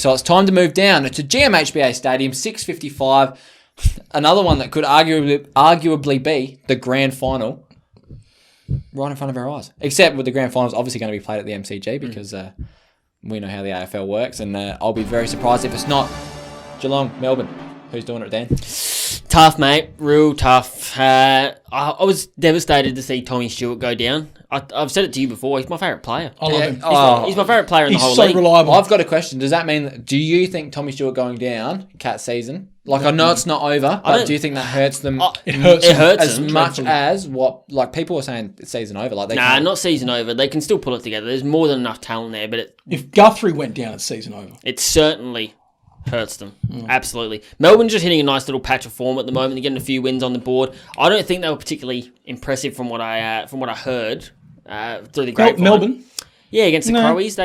So it's time to move down to GMHBA Stadium, 6:55. Another one that could arguably be the grand final right in front of our eyes. Except with the grand finals obviously going to be played at the MCG because we know how the AFL works, and I'll be very surprised if it's not Geelong, Melbourne. Who's doing it, Dan? Tough, mate. Real tough. I was devastated to see Tommy Stewart go down. I've said it to you before. He's my favourite player. I love him. He's my favourite player in the whole He's league. so reliable. I've got a question. Does that mean, do you think Tommy Stewart going down, Cat season? I know it's not over, but do you think that hurts them? It hurts as them much dreadfully. as what people are saying it's season over. Not season over. They can still pull it together. There's more than enough talent there, but If Guthrie went down, it's season over. it certainly hurts them. Absolutely. Melbourne's just hitting a nice little patch of form at the moment. They're getting a few wins on the board. I don't think they were particularly impressive from what I heard through the grapevine. Melbourne? Yeah, against the Crowies.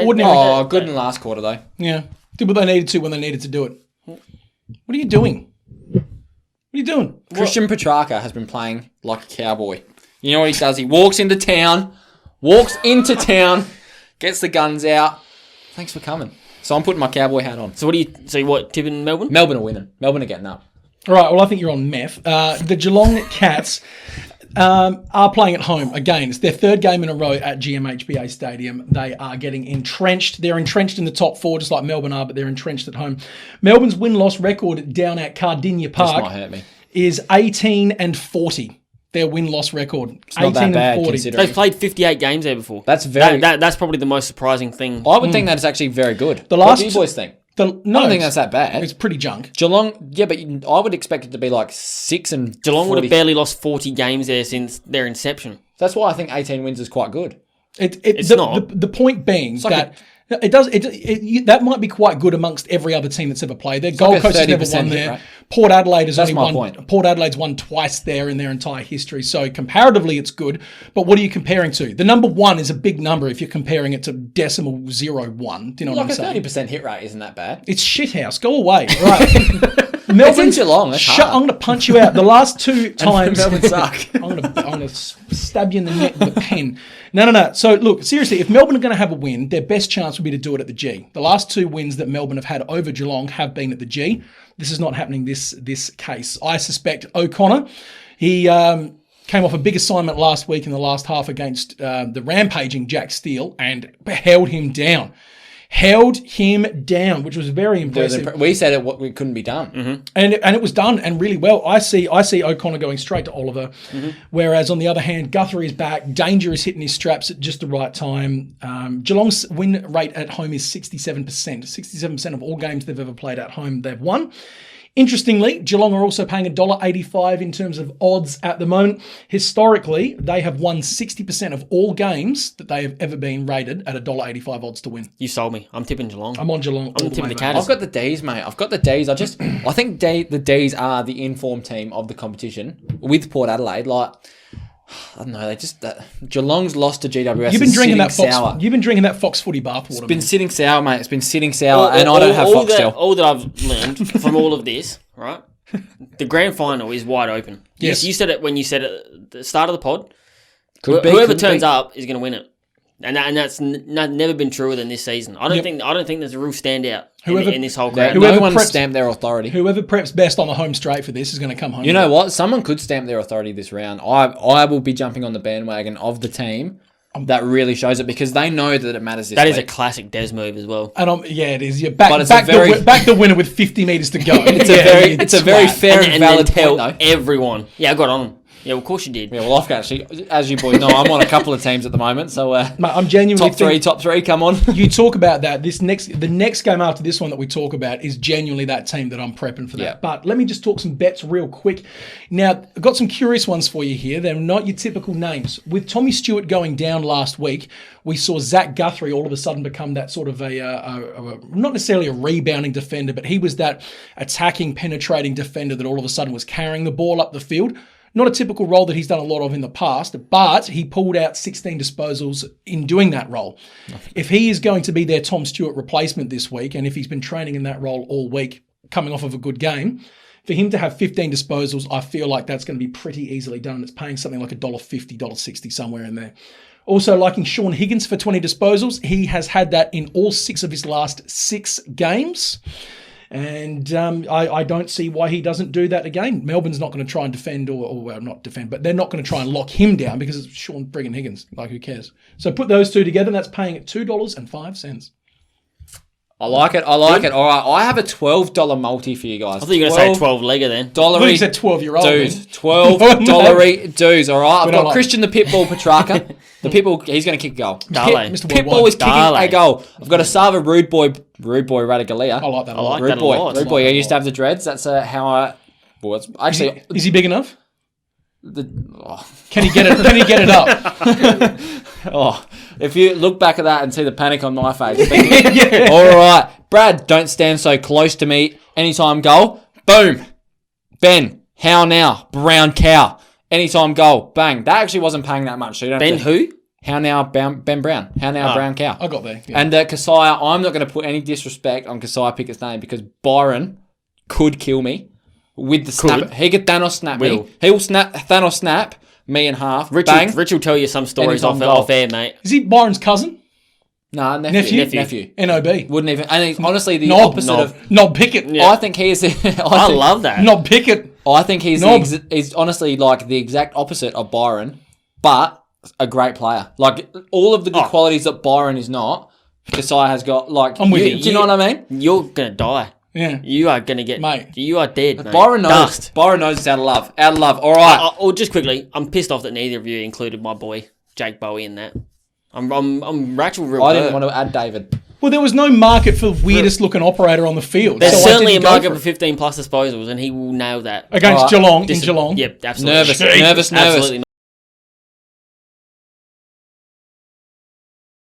Good in the last quarter though. Yeah. Did what they needed to when they needed to do it. What are you doing? What are you doing? Christian Petrarca has been playing like a cowboy. You know what he does? He walks into town, gets the guns out. Thanks for coming. So I'm putting my cowboy hat on. So what tipping Melbourne? Melbourne are winning. Melbourne are getting up. All right, well, I think you're on meth. The Geelong Cats are playing at home. Again, it's their third game in a row at GMHBA Stadium. They are getting entrenched. They're entrenched in the top four, just like Melbourne are, but they're entrenched at home. Melbourne's win-loss record down at Kardinia Park This might hurt me. is 18-40. Their win-loss record. It's not that bad 18-40. considering. They've played 58 games there before. That's very... That's probably the most surprising thing. I would think that is actually very good. The What last do you boys think? No, I don't think that's that bad. It's pretty junk. Geelong, yeah, but I would expect it to be like 6 and Geelong 40. would have barely lost 40 games there since their inception. That's why I think 18 wins is quite good. It's not. The point being like that that might be quite good amongst every other team that's ever played there. Gold like a Coast has never 30% won hit there. rate. Port Adelaide has That's only my won. point. Port Adelaide's won twice there in their entire history. So comparatively, it's good. But what are you comparing to? The number one is a big number if you're comparing it to decimal 0.1. Do you know what I'm saying? Like a 30% hit rate isn't that bad. It's shithouse. Go away. Right. Melbourne, It's in Geelong. That's hard. I'm going to punch you out. The last two times, Melbourne suck. I'm going to stab you in the neck with a pen. No. So look, seriously, if Melbourne are going to have a win, their best chance would be to do it at the G. The last two wins that Melbourne have had over Geelong have been at the G. This is not happening this case. I suspect O'Connor. He came off a big assignment last week in the last half against the rampaging Jack Steele and held him down. Which was very impressive. We said it couldn't be done. Mm-hmm. And it was done and really well. I see O'Connor going straight to Oliver, whereas on the other hand, Guthrie is back. Danger is hitting his straps at just the right time. Geelong's win rate at home is 67%. 67% of all games they've ever played at home, they've won. Interestingly, Geelong are also paying $1.85 in terms of odds at the moment. Historically, they have won 60% of all games that they have ever been rated at $1.85 odds to win. You sold me. I'm tipping Geelong. I'm on Geelong. I'm tipping the Cats. I've got the D's, mate. I think the D's are the informed team of the competition with Port Adelaide. Like, I don't know. Geelong's lost to GWS. You've been drinking that sour. You've been drinking that Fox Footy bathwater. It's been sitting sour, mate. It's been sitting sour, and I don't have Foxtel. All that I've learned from all of this, right? The grand final is wide open. Yes. You said it when you said it at the start of the pod. Could be, Whoever couldn't turns be. up is going to win it. And that's never been truer than this season. I don't think there's a real standout in this whole crowd. No one stamped their authority. Whoever preps best on the home straight for this is going to come home. You know what? Someone could stamp their authority this round. I will be jumping on the bandwagon of the team that really shows it because they know that it matters this That week. is a classic Des move as well. And it is. Yeah, back it's back the winner with 50 metres to go. It's a very fair and valid tell point, though. everyone. Yeah, I got on them. Yeah, well, of course you did. Yeah, well, I've actually, as you boys know, I'm on a couple of teams at the moment, so Mate, I'm genuinely top three, come on. You talk about that. The next game after this one that we talk about is genuinely that team that I'm prepping for that. Yeah. But let me just talk some bets real quick. Now, I've got some curious ones for you here. They're not your typical names. With Tommy Stewart going down last week, we saw Zach Guthrie all of a sudden become that sort of a not necessarily a rebounding defender, but he was that attacking, penetrating defender that all of a sudden was carrying the ball up the field. Not a typical role that he's done a lot of in the past, but he pulled out 16 disposals in doing that role. If he is going to be their Tom Stewart replacement this week, and if he's been training in that role all week, coming off of a good game, for him to have 15 disposals, I feel like that's going to be pretty easily done. It's paying something like $1.50, $1.60 somewhere in there. Also liking Sean Higgins for 20 disposals. He has had that in all 6 of his last 6 games. And I don't see why he doesn't do that again. Melbourne's not going to try and defend, or well, not defend, but they're not going to try and lock him down because it's Sean friggin' Higgins. Like, who cares? So put those two together, and that's paying at $2.05. I like it. All right, I have a $12 multi for you guys. I thought you were going to say 12-legger then. You said 12-year-old. Dudes, $12 dudes. All right, I've got Christian the Pitbull Petrarca. The Pitbull, he's going to kick a goal. Mr. Pitbull is kicking a goal. I've got a Sava Rude Boy Radigalia. I like that a lot. Rude Boy. He used to have the dreads. That's how I. Well, it's actually. Is he big enough? Oh. Can he get it? Can he get it up? Oh, if you look back at that and see the panic on my face. Yeah. All right, Brad, don't stand so close to me. Anytime goal, boom. Ben, how now? Brown cow. Anytime goal, bang. That actually wasn't paying that much. So you don't Ben who? How now, Ben Brown. How now, Brown cow. I got there. Yeah. And Kasaya, I'm not going to put any disrespect on Kasaya Pickett's name because Byron could kill me with the snap. He could Thanos snap me. He will Thanos snap me in half. Bang. Rich will tell you some stories off air, mate. Is he Byron's cousin? Nah, nephew. NOB. Wouldn't even. And he's honestly the opposite of Nob Pickett. Yeah. I think he is. I love that. Nob Pickett. I think he's he's honestly like the exact opposite of Byron, but a great player. Like all of the good qualities that Byron is not, Kasai has got. Like, I'm with you. Do you know what I mean? You're gonna die. Yeah. You are gonna get. Mate. You are dead. Mate. Byron knows. Dust. Byron knows it's out of love. Out of love. All right. Or just quickly, I'm pissed off that neither of you included my boy Jake Bowie in that. I'm actually real. I didn't want to add David. Well, there was no market for weirdest looking operator on the field. There's certainly a market for 15 plus disposals, and he will nail that against Geelong in Geelong. Yep, absolutely. Nervous. Absolutely.